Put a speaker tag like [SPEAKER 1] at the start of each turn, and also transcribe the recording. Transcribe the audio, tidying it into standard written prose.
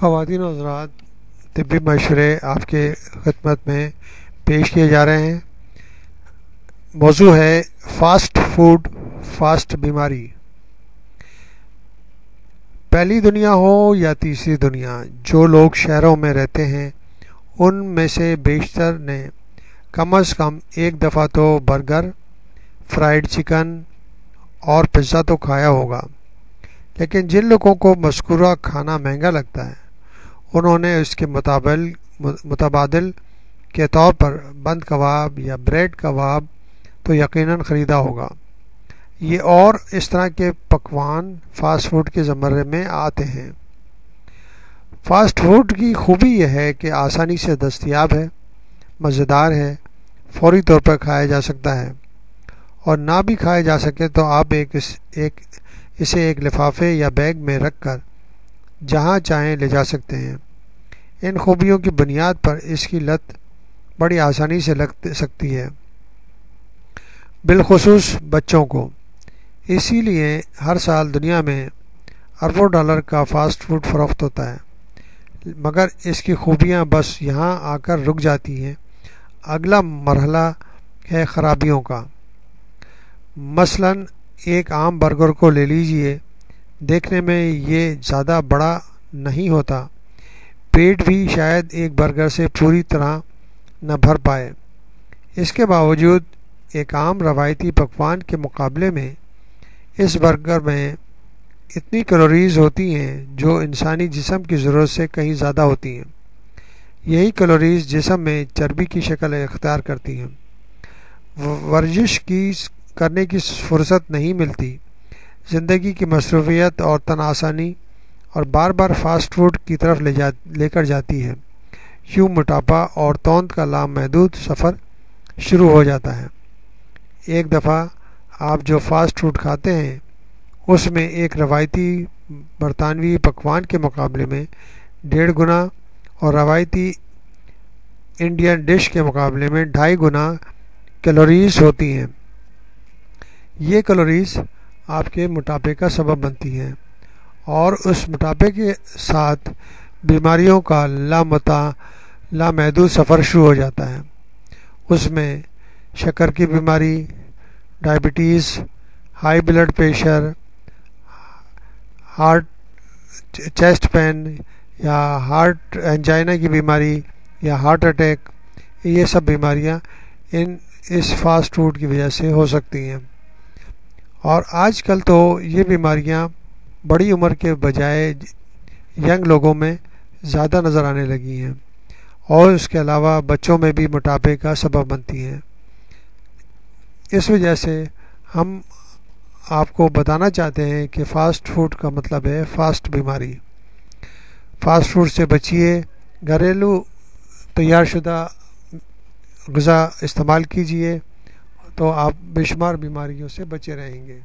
[SPEAKER 1] خواتین و حضرات، طبی مشورے آپ کے خدمت میں پیش کیے جا رہے ہیں۔ موضوع ہے فاسٹ فوڈ، فاسٹ بیماری۔ پہلی دنیا ہو یا تیسری دنیا، جو لوگ شہروں میں رہتے ہیں ان میں سے بیشتر نے کم از کم ایک دفعہ تو برگر، فرائیڈ چکن اور پزا تو کھایا ہوگا، لیکن جن لوگوں کو مذکورہ کھانا مہنگا لگتا ہے انہوں نے اس کے متبادل کے طور پر بند کباب یا بریڈ کباب تو یقیناً خریدا ہوگا۔ یہ اور اس طرح کے پکوان فاسٹ فوڈ کے زمرے میں آتے ہیں۔ فاسٹ فوڈ کی خوبی یہ ہے کہ آسانی سے دستیاب ہے، مزیدار ہے، فوری طور پر کھایا جا سکتا ہے، اور نہ بھی کھایا جا سکے تو آپ اسے ایک لفافے یا بیگ میں رکھ کر جہاں چاہیں لے جا سکتے ہیں۔ ان خوبیوں کی بنیاد پر اس کی لت بڑی آسانی سے لگ سکتی ہے، بالخصوص بچوں کو۔ اسی لیے ہر سال دنیا میں اربوں ڈالر کا فاسٹ فوڈ فروخت ہوتا ہے، مگر اس کی خوبیاں بس یہاں آ کر رک جاتی ہیں۔ اگلا مرحلہ ہے خرابیوں کا۔ مثلاً ایک عام برگر کو لے لیجئے، دیکھنے میں یہ زیادہ بڑا نہیں ہوتا، پیٹ بھی شاید ایک برگر سے پوری طرح نہ بھر پائے۔ اس کے باوجود ایک عام روایتی پکوان کے مقابلے میں اس برگر میں اتنی کیلوریز ہوتی ہیں جو انسانی جسم کی ضرورت سے کہیں زیادہ ہوتی ہیں۔ یہی جسم میں چربی کی شکل اختیار کرتی ہیں۔ ورزش کرنے کی فرصت نہیں ملتی، زندگی کی مصروفیت اور تناسانی اور بار بار فاسٹ فوڈ کی طرف لے کر جاتی ہے۔ یوں موٹاپا اور توند کا لامحدود سفر شروع ہو جاتا ہے۔ ایک دفعہ آپ جو فاسٹ فوڈ کھاتے ہیں اس میں ایک روایتی برطانوی پکوان کے مقابلے میں 1.5 گنا اور روایتی انڈین ڈش کے مقابلے میں 2.5 گنا کیلوریز ہوتی ہیں۔ یہ کیلوریز آپ کے موٹاپے کا سبب بنتی ہیں، اور اس موٹاپے کے ساتھ بیماریوں کا لامحدود سفر شروع ہو جاتا ہے۔ اس میں شکر کی بیماری، diabetes, high blood pressure, chest pain یا ہارٹ انجائنا کی بیماری یا ہارٹ اٹیک، یہ سب بیماریاں اس فاسٹ فوڈ کی وجہ سے ہو سکتی ہیں۔ اور آج کل تو یہ بیماریاں بڑی عمر کے بجائے ینگ لوگوں میں زیادہ نظر آنے لگی ہیں، اور اس کے علاوہ بچوں میں بھی موٹاپے کا سبب بنتی ہیں۔ اس وجہ سے ہم آپ کو بتانا چاہتے ہیں کہ فاسٹ فوڈ کا مطلب ہے فاسٹ بیماری۔ فاسٹ فوڈ سے بچیے، گھریلو تیار شدہ غذا استعمال کیجیے، تو آپ بے شمار بیماریوں سے بچے رہیں گے۔